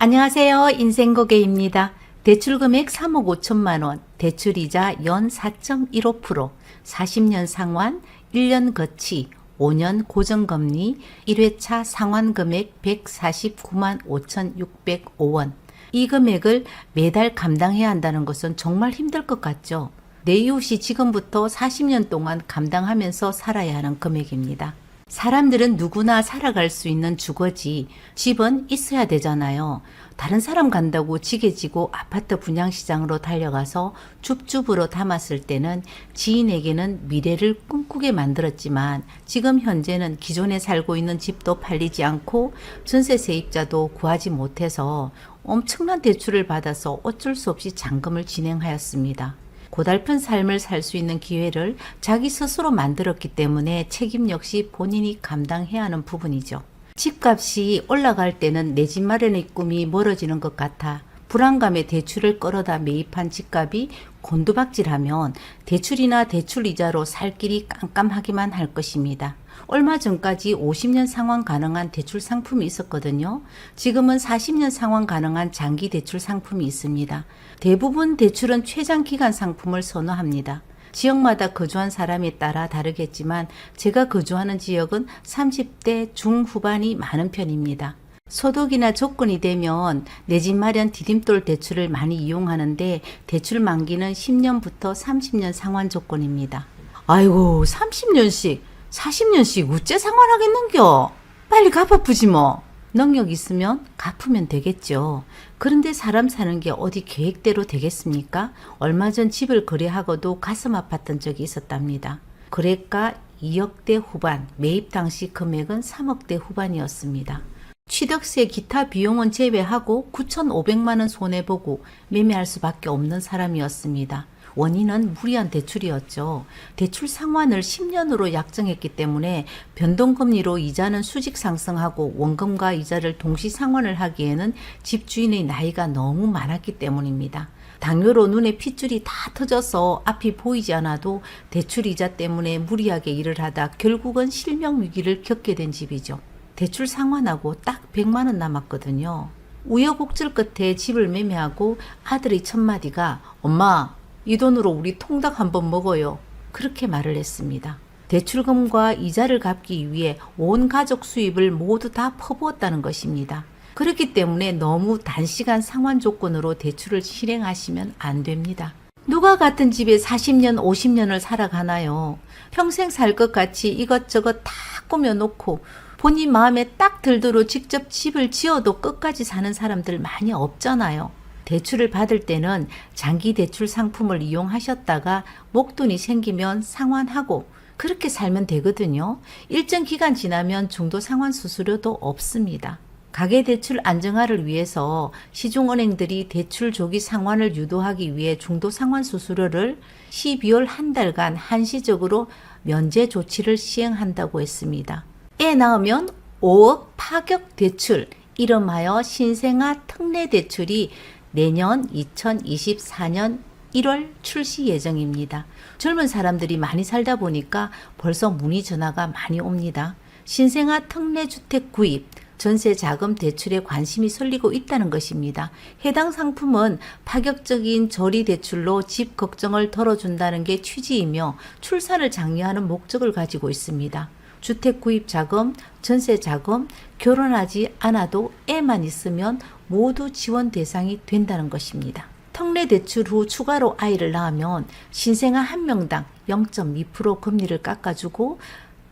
안녕하세요. 인생고개입니다. 대출금액 3억 5천만 원, 대출이자 연 4.15%, 40년 상환, 1년 거치, 5년 고정금리, 1회차 상환금액 149만 5,605원. 이 금액을 매달 감당해야 한다는 것은 정말 힘들 것 같죠? 내 이웃이 지금부터 40년 동안 감당하면서 살아야 하는 금액입니다. 사람들은 누구나 살아갈 수 있는 주거지, 집은 있어야 되잖아요. 다른 사람 간다고 지게지고 아파트 분양시장으로 달려가서 줍줍으로 담았을 때는 지인에게는 미래를 꿈꾸게 만들었지만 지금 현재는 기존에 살고 있는 집도 팔리지 않고 전세 세입자도 구하지 못해서 엄청난 대출을 받아서 어쩔 수 없이 잔금을 진행하였습니다. 고달픈 삶을 살 수 있는 기회를 자기 스스로 만들었기 때문에 책임 역시 본인이 감당해야 하는 부분이죠. 집값이 올라갈 때는 내 집 마련의 꿈이 멀어지는 것 같아 불안감에 대출을 끌어다 매입한 집값이 곤두박질하면 대출이나 대출이자로 살 길이 깜깜하기만 할 것입니다. 얼마 전까지 50년 상환 가능한 대출 상품이 있었거든요. 지금은 40년 상환 가능한 장기 대출 상품이 있습니다. 대부분 대출은 최장기간 상품을 선호합니다. 지역마다 거주한 사람에 따라 다르겠지만 제가 거주하는 지역은 30대 중후반이 많은 편입니다. 소득이나 조건이 되면 내 집 마련 디딤돌 대출을 많이 이용하는데 대출 만기는 10년부터 30년 상환 조건입니다. 아이고 30년씩 40년씩 어째 상환하겠는겨? 빨리 갚아푸지 뭐. 능력 있으면 갚으면 되겠죠. 그런데 사람 사는 게 어디 계획대로 되겠습니까? 얼마 전 집을 거래하고도 가슴 아팠던 적이 있었답니다. 거래가 2억대 후반, 매입 당시 금액은 3억대 후반이었습니다. 취득세 기타 비용은 제외하고 9,500만 원 손해보고 매매할 수밖에 없는 사람이었습니다. 원인은 무리한 대출이었죠. 대출 상환을 10년으로 약정했기 때문에 변동금리로 이자는 수직 상승하고 원금과 이자를 동시 상환을 하기에는 집주인의 나이가 너무 많았기 때문입니다. 당뇨로 눈에 핏줄이 다 터져서 앞이 보이지 않아도 대출이자 때문에 무리하게 일을 하다 결국은 실명 위기를 겪게 된 집이죠. 대출 상환하고 딱 100만 원 남았거든요. 우여곡절 끝에 집을 매매하고 아들의 첫마디가 엄마 이 돈으로 우리 통닭 한번 먹어요. 그렇게 말을 했습니다. 대출금과 이자를 갚기 위해 온 가족 수입을 모두 다 퍼부었다는 것입니다. 그렇기 때문에 너무 단시간 상환 조건으로 대출을 실행하시면 안 됩니다. 누가 같은 집에 40년, 50년을 살아가나요? 평생 살 것 같이 이것저것 다 꾸며놓고 본인 마음에 딱 들도록 직접 집을 지어도 끝까지 사는 사람들 많이 없잖아요. 대출을 받을 때는 장기 대출 상품을 이용하셨다가 목돈이 생기면 상환하고 그렇게 살면 되거든요. 일정 기간 지나면 중도 상환 수수료도 없습니다. 가계대출 안정화를 위해서 시중은행들이 대출 조기 상환을 유도하기 위해 중도 상환 수수료를 12월 한 달간 한시적으로 면제 조치를 시행한다고 했습니다. 애 낳으면 5억 파격 대출, 이름하여 신생아 특례 대출이 내년 2024년 1월 출시 예정입니다. 젊은 사람들이 많이 살다 보니까 벌써 문의 전화가 많이 옵니다. 신생아 특례주택 구입, 전세 자금 대출에 관심이 쏠리고 있다는 것입니다. 해당 상품은 파격적인 저리 대출로 집 걱정을 덜어준다는 게 취지이며 출산을 장려하는 목적을 가지고 있습니다. 주택 구입 자금, 전세 자금, 결혼하지 않아도 애만 있으면 모두 지원 대상이 된다는 것입니다. 특례 대출 후 추가로 아이를 낳으면 신생아 한 명당 0.2% 금리를 깎아주고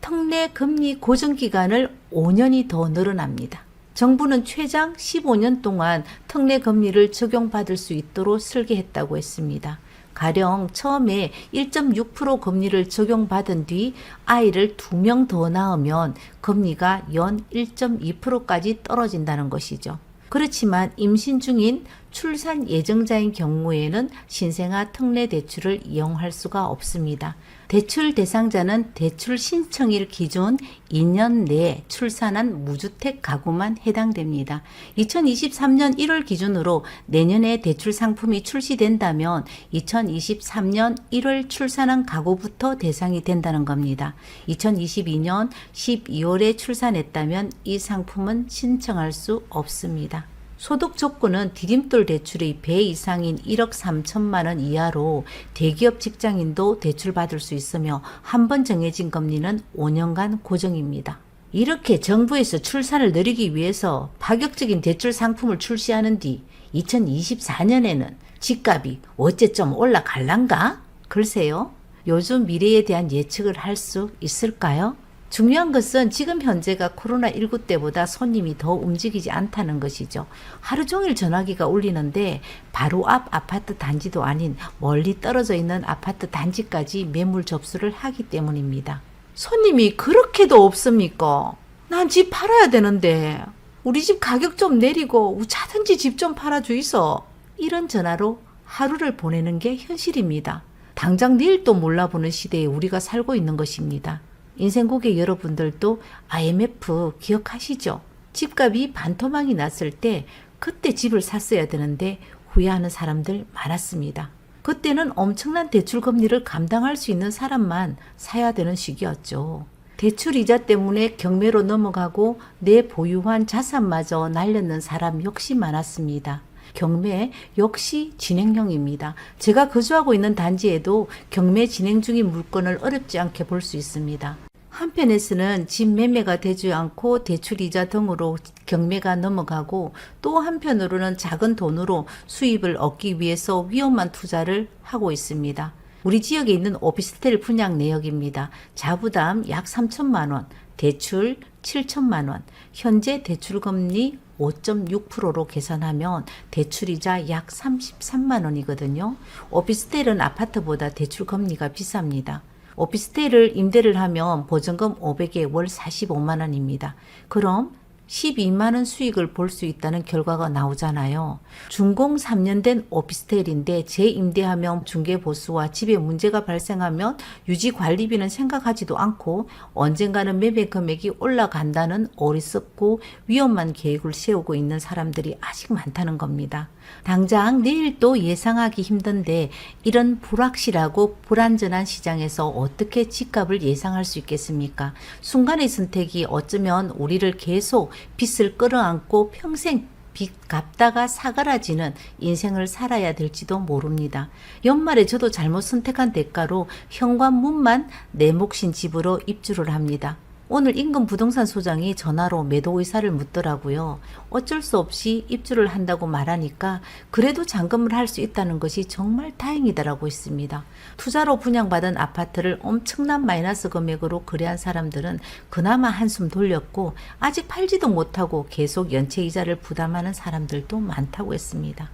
특례 금리 고정 기간을 5년이 더 늘어납니다. 정부는 최장 15년 동안 특례 금리를 적용받을 수 있도록 설계했다고 했습니다. 가령 처음에 1.6% 금리를 적용받은 뒤 아이를 2명 더 낳으면 금리가 연 1.2%까지 떨어진다는 것이죠. 그렇지만 임신 중인 출산 예정자인 경우에는 신생아 특례 대출을 이용할 수가 없습니다. 대출 대상자는 대출 신청일 기준 2년 내에 출산한 무주택 가구만 해당됩니다. 2023년 1월 기준으로 내년에 대출 상품이 출시된다면 2023년 1월 출산한 가구부터 대상이 된다는 겁니다. 2022년 12월에 출산했다면 이 상품은 신청할 수 없습니다. 소득 조건은 디딤돌 대출의 배 이상인 1억 3천만 원 이하로 대기업 직장인도 대출받을 수 있으며 한 번 정해진 금리는 5년간 고정입니다. 이렇게 정부에서 출산을 늘리기 위해서 파격적인 대출 상품을 출시하는 뒤 2024년에는 집값이 어째 좀 올라갈란가? 글쎄요. 요즘 미래에 대한 예측을 할 수 있을까요? 중요한 것은 지금 현재가 코로나19 때보다 손님이 더 움직이지 않다는 것이죠. 하루 종일 전화기가 울리는데 바로 앞 아파트 단지도 아닌 멀리 떨어져 있는 아파트 단지까지 매물 접수를 하기 때문입니다. 손님이 그렇게도 없습니까? 난 집 팔아야 되는데 우리 집 가격 좀 내리고 우차든지 집 좀 팔아주이소. 이런 전화로 하루를 보내는 게 현실입니다. 당장 내일도 몰라보는 시대에 우리가 살고 있는 것입니다. 인생 고객 여러분들도 IMF 기억하시죠? 집값이 반토막이 났을 때 그때 집을 샀어야 되는데 후회하는 사람들 많았습니다. 그때는 엄청난 대출 금리를 감당할 수 있는 사람만 사야 되는 시기였죠. 대출 이자 때문에 경매로 넘어가고 내 보유한 자산마저 날렸는 사람 역시 많았습니다. 경매 역시 진행형입니다. 제가 거주하고 있는 단지에도 경매 진행 중인 물건을 어렵지 않게 볼 수 있습니다. 한편에서는 집 매매가 되지 않고 대출이자 등으로 경매가 넘어가고 또 한편으로는 작은 돈으로 수입을 얻기 위해서 위험한 투자를 하고 있습니다. 우리 지역에 있는 오피스텔 분양 내역입니다. 자부담 약 3천만 원, 대출 7천만 원, 현재 대출금리 5.6%로 계산하면 대출이자 약 33만 원이거든요. 오피스텔은 아파트보다 대출금리가 비쌉니다. 오피스텔을 임대를 하면 보증금 500에 월 45만 원입니다. 그럼 12만 원 수익을 볼 수 있다는 결과가 나오잖아요. 준공 3년 된 오피스텔인데 재임대하면 중개보수와 집에 문제가 발생하면 유지관리비는 생각하지도 않고 언젠가는 매매 금액이 올라간다는 어리석고 위험한 계획을 세우고 있는 사람들이 아직 많다는 겁니다. 당장 내일도 예상하기 힘든데 이런 불확실하고 불안전한 시장에서 어떻게 집값을 예상할 수 있겠습니까? 순간의 선택이 어쩌면 우리를 계속 빚을 끌어안고 평생 빚 갚다가 사그라지는 인생을 살아야 될지도 모릅니다. 연말에 저도 잘못 선택한 대가로 현관문만 내 몫인 집으로 입주를 합니다. 오늘 인근 부동산 소장이 전화로 매도 의사를 묻더라고요. 어쩔 수 없이 입주를 한다고 말하니까 그래도 잔금을 할 수 있다는 것이 정말 다행이다라고 했습니다. 투자로 분양받은 아파트를 엄청난 마이너스 금액으로 거래한 사람들은 그나마 한숨 돌렸고 아직 팔지도 못하고 계속 연체이자를 부담하는 사람들도 많다고 했습니다.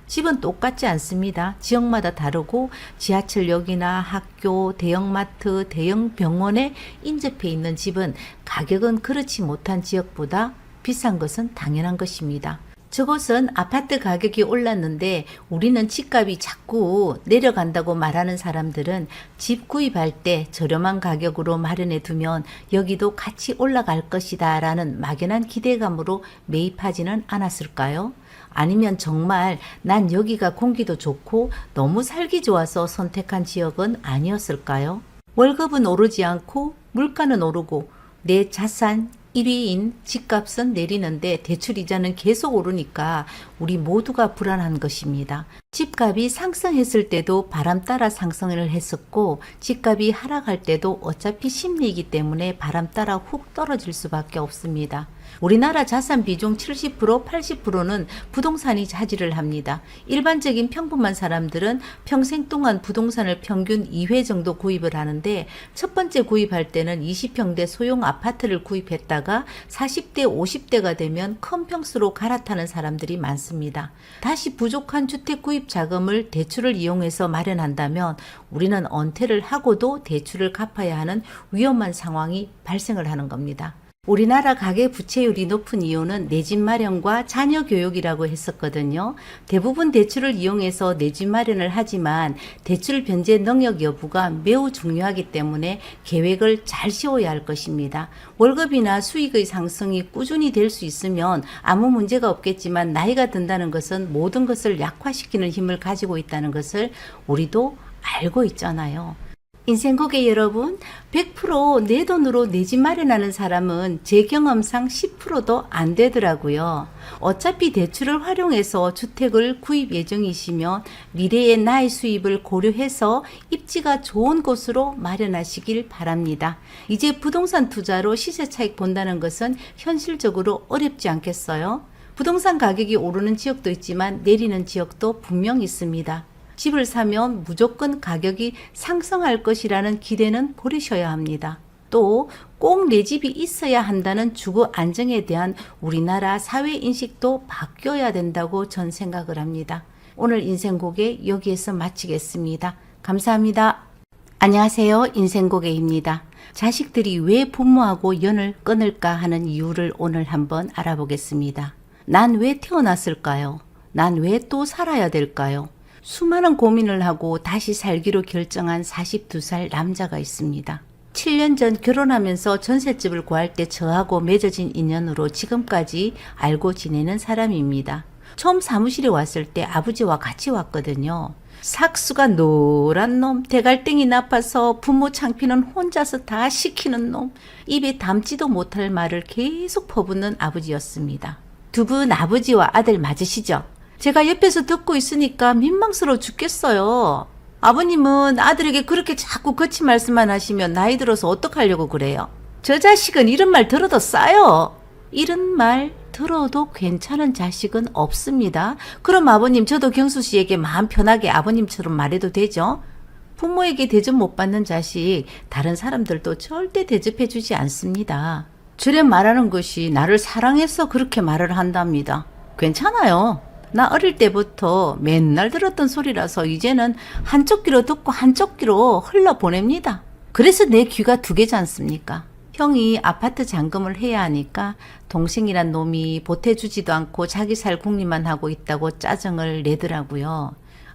집은 똑같지 않습니다. 지역마다 다르고 지하철역이나 학교, 대형마트, 대형 병원에 인접해 있는 집은 가격은 그렇지 못한 지역보다 비싼 것은 당연한 것입니다. 저것은 아파트 가격이 올랐는데 우리는 집값이 자꾸 내려간다고 말하는 사람들은 집 구입할 때 저렴한 가격으로 마련해 두면 여기도 같이 올라갈 것이다 라는 막연한 기대감으로 매입하지는 않았을까요? 아니면 정말 난 여기가 공기도 좋고 너무 살기 좋아서 선택한 지역은 아니었을까요? 월급은 오르지 않고 물가는 오르고 내 자산 1위인 집값은 내리는데 대출이자는 계속 오르니까 우리 모두가 불안한 것입니다. 집값이 상승했을 때도 바람 따라 상승을 했었고 집값이 하락할 때도 어차피 심리이기 때문에 바람 따라 훅 떨어질 수밖에 없습니다. 우리나라 자산 비중 70%, 80%는 부동산이 차지를 합니다. 일반적인 평범한 사람들은 평생 동안 부동산을 평균 2회 정도 구입을 하는데 첫 번째 구입할 때는 20평대 소형 아파트를 구입했다가 40대, 50대가 되면 큰 평수로 갈아타는 사람들이 많습니다. 다시 부족한 주택 구입 자금을 대출을 이용해서 마련한다면 우리는 은퇴를 하고도 대출을 갚아야 하는 위험한 상황이 발생을 하는 겁니다. 우리나라 가계 부채율이 높은 이유는 내 집 마련과 자녀 교육이라고 했었거든요. 대부분 대출을 이용해서 내 집 마련을 하지만 대출 변제 능력 여부가 매우 중요하기 때문에 계획을 잘 세워야 할 것입니다. 월급이나 수익의 상승이 꾸준히 될 수 있으면 아무 문제가 없겠지만 나이가 든다는 것은 모든 것을 약화시키는 힘을 가지고 있다는 것을 우리도 알고 있잖아요. 인생고객 여러분, 100%내 돈으로 내 집 마련하는 사람은 제 경험상 10%도 안 되더라고요. 어차피 대출을 활용해서 주택을 구입 예정이시면 미래의 나의 수입을 고려해서 입지가 좋은 곳으로 마련하시길 바랍니다. 이제 부동산 투자로 시세 차익 본다는 것은 현실적으로 어렵지 않겠어요? 부동산 가격이 오르는 지역도 있지만 내리는 지역도 분명 있습니다. 집을 사면 무조건 가격이 상승할 것이라는 기대는 버리셔야 합니다. 또 꼭 내 집이 있어야 한다는 주거 안정에 대한 우리나라 사회 인식도 바뀌어야 된다고 전 생각을 합니다. 오늘 인생고개 여기에서 마치겠습니다. 감사합니다. 안녕하세요. 인생고개입니다. 자식들이 왜 부모하고 연을 끊을까 하는 이유를 오늘 한번 알아보겠습니다. 난 왜 태어났을까요? 난 왜 또 살아야 될까요? 수많은 고민을 하고 다시 살기로 결정한 42살 남자가 있습니다. 7년 전 결혼하면서 전셋집을 구할 때 저하고 맺어진 인연으로 지금까지 알고 지내는 사람입니다. 처음 사무실에 왔을 때 아버지와 같이 왔거든요. 삭수가 노란 놈, 대갈땡이 나빠서 부모 창피는 혼자서 다 시키는 놈, 입에 담지도 못할 말을 계속 퍼붓는 아버지였습니다. 두 분 아버지와 아들 맞으시죠? 제가 옆에서 듣고 있으니까 민망스러워 죽겠어요. 아버님은 아들에게 그렇게 자꾸 거친 말씀만 하시면 나이 들어서 어떡하려고 그래요? 저 자식은 이런 말 들어도 싸요. 이런 말 들어도 괜찮은 자식은 없습니다. 그럼 아버님, 저도 경수 씨에게 마음 편하게 아버님처럼 말해도 되죠? 부모에게 대접 못 받는 자식, 다른 사람들도 절대 대접해 주지 않습니다. 저래 말하는 것이 나를 사랑해서 그렇게 말을 한답니다. 괜찮아요. 나 어릴 때부터 맨날 들었던 소리라서 이제는 한쪽 귀로 듣고 한쪽 귀로 흘러보냅니다. 그래서 내 귀가 두 개지 않습니까? 형이 아파트 잔금을 해야 하니까 동생이란 놈이 보태주지도 않고 자기 살 궁리만 하고 있다고 짜증을 내더라고요.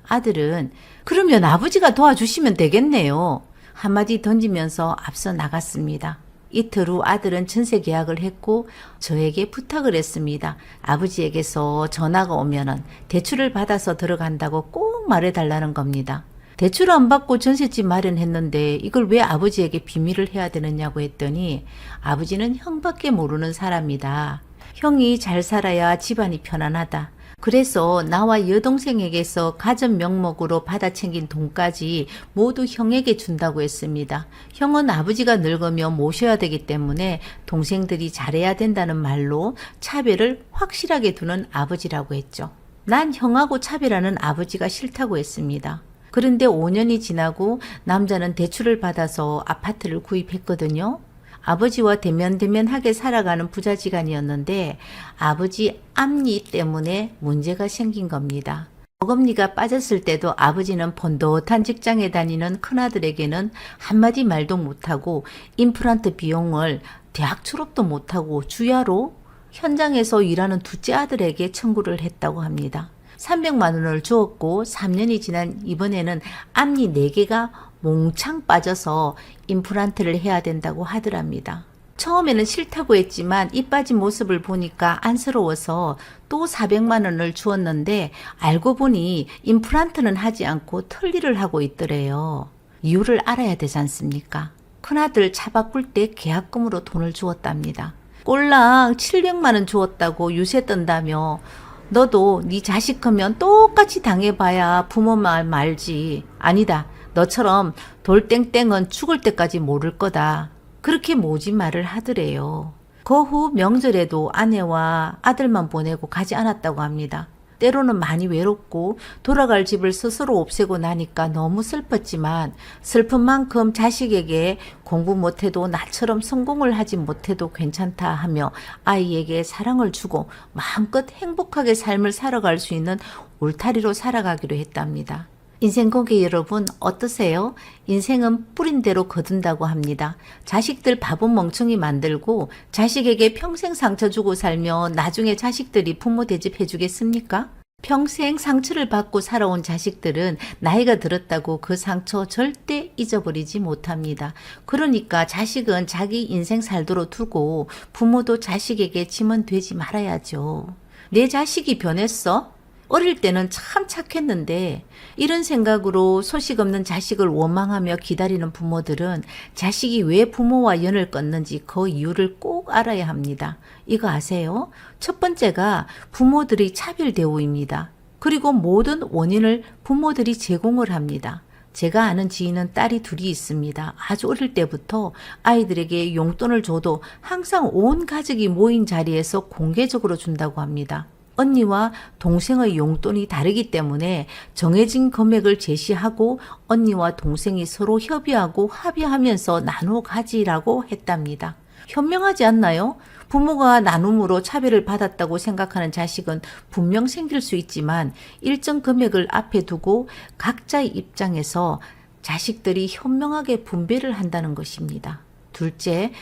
아들은 그러면 아버지가 도와주시면 되겠네요. 한마디 던지면서 앞서 나갔습니다. 이틀 후 아들은 전세 계약을 했고 저에게 부탁을 했습니다. 아버지에게서 전화가 오면은 대출을 받아서 들어간다고 꼭 말해달라는 겁니다. 대출 안 받고 전셋집 마련했는데 이걸 왜 아버지에게 비밀을 해야 되느냐고 했더니 아버지는 형밖에 모르는 사람이다. 형이 잘 살아야 집안이 편안하다. 그래서 나와 여동생에게서 가전 명목으로 받아 챙긴 돈까지 모두 형에게 준다고 했습니다. 형은 아버지가 늙으면 모셔야 되기 때문에 동생들이 잘해야 된다는 말로 차별을 확실하게 두는 아버지라고 했죠. 난 형하고 차별하는 아버지가 싫다고 했습니다. 그런데 5년이 지나고 남자는 대출을 받아서 아파트를 구입했거든요. 아버지와 대면대면하게 살아가는 부자지간이었는데 아버지 앞니 때문에 문제가 생긴 겁니다. 어금니가 빠졌을 때도 아버지는 번듯한 직장에 다니는 큰아들에게는 한마디 말도 못하고 임플란트 비용을 대학 졸업도 못하고 주야로 현장에서 일하는 둘째 아들에게 청구를 했다고 합니다. 300만 원을 주었고 3년이 지난 이번에는 앞니 4개가 몽창 빠져서 임플란트를 해야 된다고 하더랍니다. 처음에는 싫다고 했지만 이 빠진 모습을 보니까 안쓰러워서 또 400만 원을 주었는데 알고 보니 임플란트는 하지 않고 털리를 하고 있더래요. 이유를 알아야 되지 않습니까? 큰아들 차 바꿀 때 계약금으로 돈을 주었답니다. 꼴랑 700만 원 주었다고 유세 떤다며 너도 네 자식 크면 똑같이 당해봐야 부모 말 말지. 아니다. 너처럼 돌땡땡은 죽을 때까지 모를 거다. 그렇게 모진 말을 하더래요. 그 후 명절에도 아내와 아들만 보내고 가지 않았다고 합니다. 때로는 많이 외롭고 돌아갈 집을 스스로 없애고 나니까 너무 슬펐지만 슬픈 만큼 자식에게 공부 못해도 나처럼 성공을 하지 못해도 괜찮다 하며 아이에게 사랑을 주고 마음껏 행복하게 삶을 살아갈 수 있는 울타리로 살아가기로 했답니다. 인생고객 여러분 어떠세요? 인생은 뿌린 대로 거둔다고 합니다. 자식들 바보 멍청이 만들고 자식에게 평생 상처 주고 살면 나중에 자식들이 부모 대접해 주겠습니까? 평생 상처를 받고 살아온 자식들은 나이가 들었다고 그 상처 절대 잊어버리지 못합니다. 그러니까 자식은 자기 인생 살도록 두고 부모도 자식에게 짐은 되지 말아야죠. 내 자식이 변했어? 어릴 때는 참 착했는데 이런 생각으로 소식 없는 자식을 원망하며 기다리는 부모들은 자식이 왜 부모와 연을 끊는지 그 이유를 꼭 알아야 합니다. 이거 아세요? 첫 번째가 부모들의 차별 대우입니다. 그리고 모든 원인을 부모들이 제공을 합니다. 제가 아는 지인은 딸이 둘이 있습니다. 아주 어릴 때부터 아이들에게 용돈을 줘도 항상 온 가족이 모인 자리에서 공개적으로 준다고 합니다. 언니와 동생의 용돈이 다르기 때문에 정해진 금액을 제시하고 언니와 동생이 서로 협의하고 합의하면서 나누어 가지라고 했답니다. 현명하지 않나요? 부모가 나눔으로 차별을 받았다고 생각하는 자식은 분명 생길 수 있지만 일정 금액을 앞에 두고 각자의 입장에서 자식들이 현명하게 분배를 한다는 것입니다. 둘째,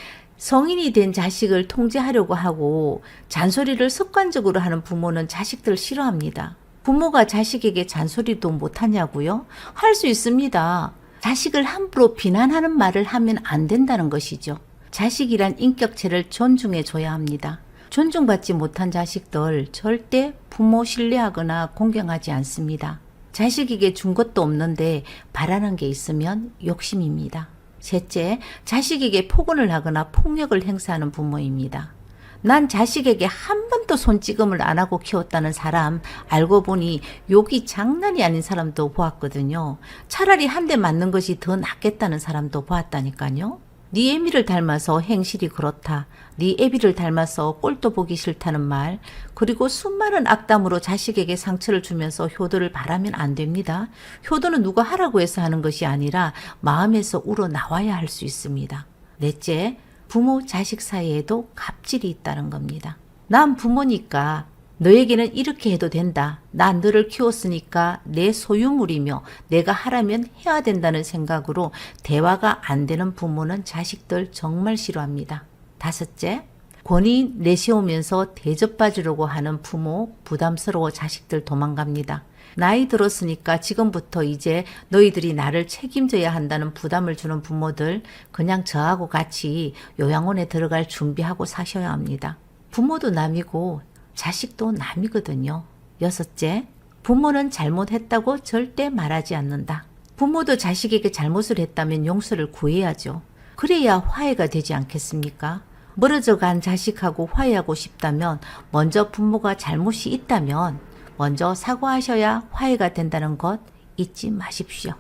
성인이 된 자식을 통제하려고 하고 잔소리를 습관적으로 하는 부모는 자식들을 싫어합니다. 부모가 자식에게 잔소리도 못하냐고요? 할 수 있습니다. 자식을 함부로 비난하는 말을 하면 안 된다는 것이죠. 자식이란 인격체를 존중해 줘야 합니다. 존중받지 못한 자식들 절대 부모 신뢰하거나 공경하지 않습니다. 자식에게 준 것도 없는데 바라는 게 있으면 욕심입니다. 셋째, 자식에게 폭언을 하거나 폭력을 행사하는 부모입니다. 난 자식에게 한 번도 손찌검을 안 하고 키웠다는 사람 알고 보니 욕이 장난이 아닌 사람도 보았거든요. 차라리 한 대 맞는 것이 더 낫겠다는 사람도 보았다니까요. 네 애미를 닮아서 행실이 그렇다. 네 애비를 닮아서 꼴도 보기 싫다는 말. 그리고 수많은 악담으로 자식에게 상처를 주면서 효도를 바라면 안 됩니다. 효도는 누가 하라고 해서 하는 것이 아니라 마음에서 우러나와야 할 수 있습니다. 넷째, 부모 자식 사이에도 갑질이 있다는 겁니다. 난 부모니까 너에게는 이렇게 해도 된다. 난 너를 키웠으니까 내 소유물이며 내가 하라면 해야 된다는 생각으로 대화가 안 되는 부모는 자식들 정말 싫어합니다. 다섯째, 권위 내세우면서 대접받으려고 하는 부모 부담스러워 자식들 도망갑니다. 나이 들었으니까 지금부터 이제 너희들이 나를 책임져야 한다는 부담을 주는 부모들 그냥 저하고 같이 요양원에 들어갈 준비하고 사셔야 합니다. 부모도 남이고 자식도 남이거든요. 여섯째, 부모는 잘못했다고 절대 말하지 않는다. 부모도 자식에게 잘못을 했다면 용서를 구해야죠. 그래야 화해가 되지 않겠습니까? 멀어져 간 자식하고 화해하고 싶다면 먼저 부모가 잘못이 있다면 먼저 사과하셔야 화해가 된다는 것 잊지 마십시오.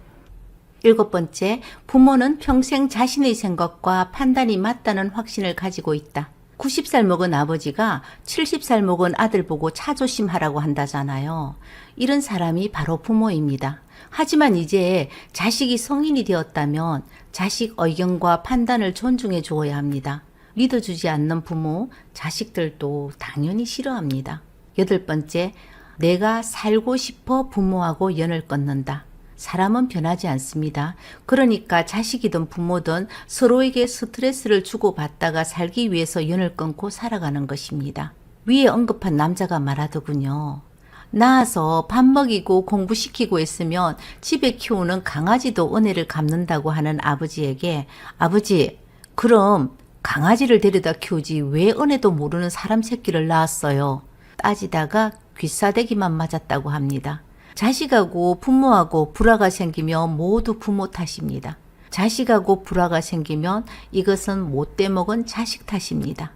일곱 번째, 부모는 평생 자신의 생각과 판단이 맞다는 확신을 가지고 있다. 90살 먹은 아버지가 70살 먹은 아들 보고 차조심하라고 한다잖아요. 이런 사람이 바로 부모입니다. 하지만 이제 자식이 성인이 되었다면 자식 의견과 판단을 존중해 주어야 합니다. 믿어주지 않는 부모, 자식들도 당연히 싫어합니다. 여덟 번째, 내가 살고 싶어 부모하고 연을 끊는다. 사람은 변하지 않습니다. 그러니까 자식이든 부모든 서로에게 스트레스를 주고받다가 살기 위해서 연을 끊고 살아가는 것입니다. 위에 언급한 남자가 말하더군요. 낳아서 밥 먹이고 공부시키고 했으면 집에 키우는 강아지도 은혜를 갚는다고 하는 아버지에게 아버지, 그럼 강아지를 데려다 키우지 왜 은혜도 모르는 사람 새끼를 낳았어요? 따지다가 귀싸대기만 맞았다고 합니다. 자식하고 부모하고 불화가 생기면 모두 부모 탓입니다. 자식하고 불화가 생기면 이것은 못돼 먹은 자식 탓입니다.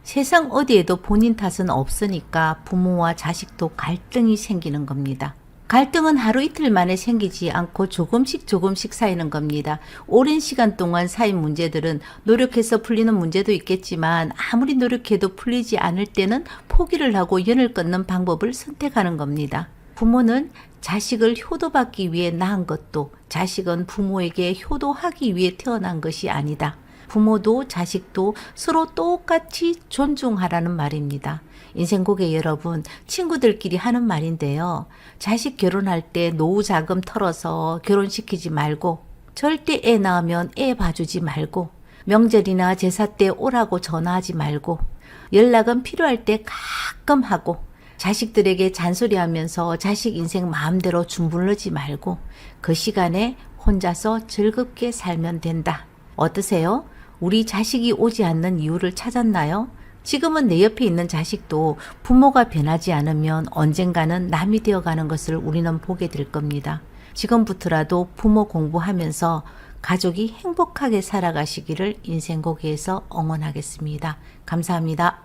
세상 어디에도 본인 탓은 없으니까 부모와 자식도 갈등이 생기는 겁니다. 갈등은 하루 이틀 만에 생기지 않고 조금씩 쌓이는 겁니다. 오랜 시간 동안 쌓인 문제들은 노력해서 풀리는 문제도 있겠지만 아무리 노력해도 풀리지 않을 때는 포기를 하고 연을 끊는 방법을 선택하는 겁니다. 부모는 자식을 효도받기 위해 낳은 것도 자식은 부모에게 효도하기 위해 태어난 것이 아니다. 부모도 자식도 서로 똑같이 존중하라는 말입니다. 인생고개 여러분, 친구들끼리 하는 말인데요. 자식 결혼할 때 노후 자금 털어서 결혼시키지 말고, 절대 애 낳으면 애 봐주지 말고, 명절이나 제사 때 오라고 전화하지 말고, 연락은 필요할 때 가끔 하고, 자식들에게 잔소리하면서 자식 인생 마음대로 주물르지 말고 그 시간에 혼자서 즐겁게 살면 된다. 어떠세요? 우리 자식이 오지 않는 이유를 찾았나요? 지금은 내 옆에 있는 자식도 부모가 변하지 않으면 언젠가는 남이 되어가는 것을 우리는 보게 될 겁니다. 지금부터라도 부모 공부하면서 가족이 행복하게 살아가시기를 인생고개에서 응원하겠습니다. 감사합니다.